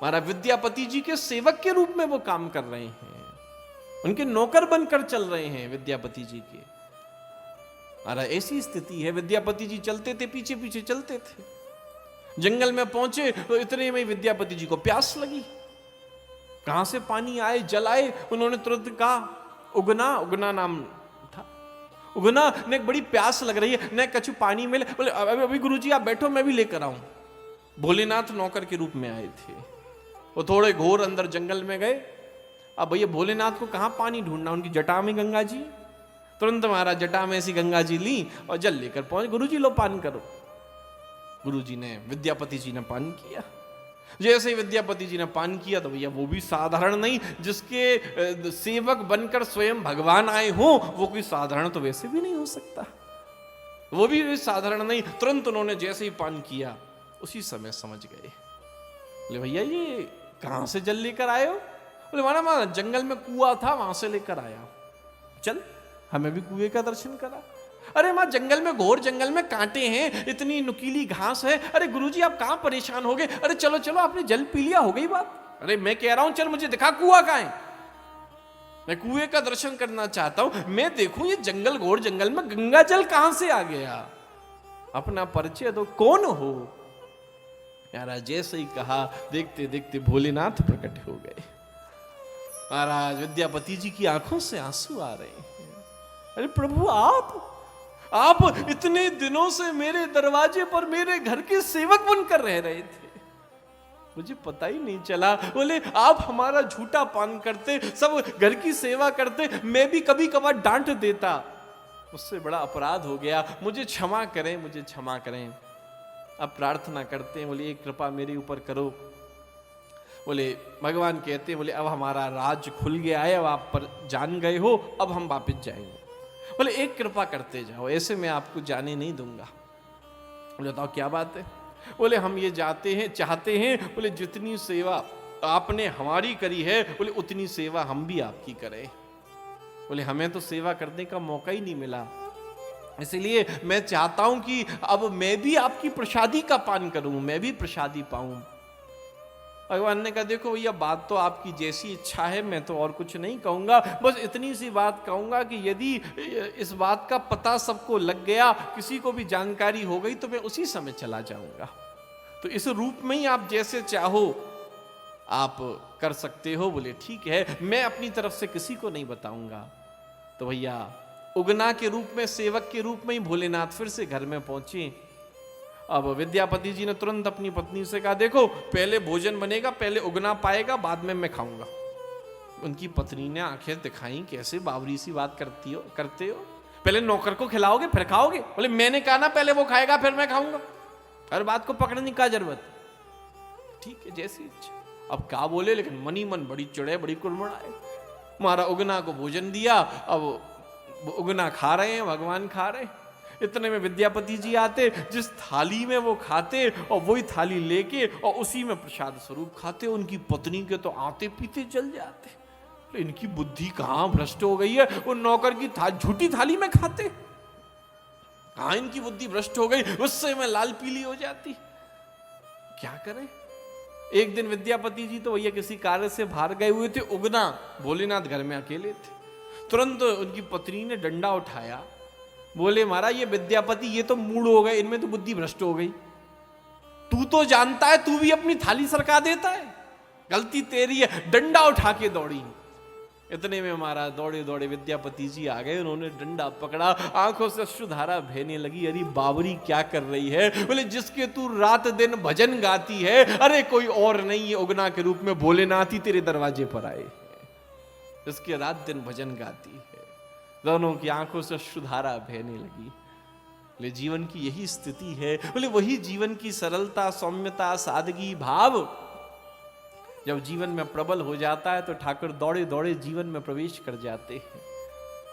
महाराज विद्यापति जी के सेवक के रूप में वो काम कर रहे हैं, उनके नौकर बनकर चल रहे हैं विद्यापति जी के। महाराज ऐसी स्थिति है, विद्यापति जी चलते थे, पीछे पीछे चलते थे, जंगल में पहुंचे तो इतने में विद्यापति जी को प्यास लगी। कहां से पानी आए, जल आए, उन्होंने तुरंत कहा उगना नाम था, उगना ने बड़ी प्यास लग रही है, ने कछु पानी मिले। बोले अभी गुरुजी आप बैठो, मैं भी लेकर आऊं। भोलेनाथ नौकर के रूप में आए थे, वो थोड़े घोर अंदर जंगल में गए। अब भैया भोलेनाथ को कहां पानी ढूंढना, उनकी जटा में गंगा जी, तुरंत महाराज जटा में ऐसी गंगा जी ली और जल लेकर पहुंच। गुरुजी लो पान करो। गुरुजी ने, विद्यापति जी ने पान किया। जैसे ही विद्यापति जी ने पान किया तो भैया वो भी साधारण नहीं, जिसके सेवक बनकर स्वयं भगवान आए हो वो कोई साधारण तो वैसे भी नहीं हो सकता, वो भी साधारण नहीं। तुरंत उन्होंने जैसे ही पान किया उसी समय समझ गए। बोले भैया ये कहां से जल लेकर आए हो? बोले माना जंगल में कुआं था, वहां से लेकर आया। चल हमें भी कुएं का दर्शन करा। अरे मां जंगल में, घोर जंगल में कांटे हैं, इतनी नुकीली घास है। अरे गुरुजी आप कहां परेशान हो गए? अरे चलो चलो आपने जल पी लिया, हो गई बात। अरे मैं कह रहा हूं चल मुझे दिखा कुआं कहां है, मैं कुएं का दर्शन करना चाहता हूं। मैं देखूं ये जंगल, घोर जंगल में गंगा जल कहां से आ गया, अपना परिचय दो, कौन हो? यार जैसे ही कहा देखते देखते भोलेनाथ प्रकट हो गए। महाराज विद्यापति जी की आंखों से आंसू आ रहे हैं। अरे प्रभु आप इतने दिनों से मेरे दरवाजे पर मेरे घर के सेवक बनकर रह रहे थे, मुझे पता ही नहीं चला। बोले आप हमारा झूठा पान करते, सब घर की सेवा करते, मैं भी कभी कभार डांट देता, मुझसे बड़ा अपराध हो गया, मुझे क्षमा करें, मुझे क्षमा करें। अब प्रार्थना करते हैं, बोले एक कृपा मेरे ऊपर करो। बोले भगवान कहते हैं, बोले अब हमारा राज खुल गया है, अब आप पर जान गए हो, अब हम वापस जाएंगे। बोले एक कृपा करते जाओ, ऐसे मैं आपको जाने नहीं दूंगा। बोले बताओ क्या बात है? बोले हम ये चाहते हैं, बोले जितनी सेवा आपने हमारी करी है, बोले उतनी सेवा हम भी आपकी करें। बोले हमें तो सेवा करने का मौका ही नहीं मिला, इसलिए मैं चाहता हूं कि अब मैं भी आपकी प्रसादी का पान करूं, मैं भी प्रसादी पाऊं। भगवान ने कहा देखो भैया बात तो आपकी जैसी इच्छा है, मैं तो और कुछ नहीं कहूंगा, बस इतनी सी बात कहूंगा कि यदि इस बात का पता सबको लग गया, किसी को भी जानकारी हो गई, तो मैं उसी समय चला जाऊंगा। तो इस रूप में ही आप जैसे चाहो आप कर सकते हो। बोले ठीक है, मैं अपनी तरफ से किसी को नहीं बताऊंगा। तो भैया उगना के रूप में, सेवक के रूप में ही भोलेनाथ फिर से घर में पहुंचे। अब विद्यापति जी ने तुरंत अपनी पत्नी से कहा देखो पहले भोजन बनेगा, पहले उगना पाएगा, बाद में मैं खाऊंगा। उनकी पत्नी ने आंखें दिखाई, कैसे बावरी सी बात करते हो, पहले नौकर को खिलाओगे फिर खाओगे? बोले मैंने कहा ना पहले वो खाएगा फिर मैं खाऊंगा, हर बात को पकड़ने का जरूरत। ठीक है जैसी इच्छा। अब क्या बोले, लेकिन मनी मन बड़ी चिड़े, बड़ी कुड़मुड़ाए। हमारा उगना को भोजन दिया, अब उगना खा रहे हैं, भगवान खा रहे हैं। इतने में विद्यापति जी आते, जिस थाली में वो खाते और वही थाली लेके और उसी में प्रसाद स्वरूप खाते। उनकी पत्नी के तो आते पीते जल जाते, तो इनकी बुद्धि कहां भ्रष्ट हो गई है, उन नौकर की झूठी थाली में खाते, कहां इनकी बुद्धि भ्रष्ट हो गई, उससे में लाल पीली हो जाती। क्या करें? एक दिन विद्यापति जी तो भैया किसी कार्य से बाहर गए हुए थे, उगना भोलेनाथ घर में अकेले थे। तुरंत उनकी पत्नी ने डंडा उठाया, बोले महाराज ये विद्यापति ये तो मूड हो गए, इनमें तो बुद्धि भ्रष्ट हो गई, तू तो जानता है तू भी अपनी थाली सरका देता है, गलती तेरी है। डंडा उठा के दौड़ी। इतने में हमारा दौड़े दौड़े विद्यापति जी आ गए, उन्होंने डंडा पकड़ा, आंखों से अश्रुधारा बहने लगी। अरे बावरी क्या कर रही है? बोले जिसके तू रात दिन भजन गाती है, अरे कोई और नहीं है, उगना के रूप में भोलेनाथ ही तेरे दरवाजे पर आए, जिसके रात दिन भजन गाती है। दोनों की आंखों से अश्रुधारा बहने लगी। बोले जीवन की यही स्थिति है। बोले वही जीवन की सरलता, सौम्यता, सादगी भाव जब जीवन में प्रबल हो जाता है तो ठाकुर दौड़े दौड़े जीवन में प्रवेश कर जाते हैं।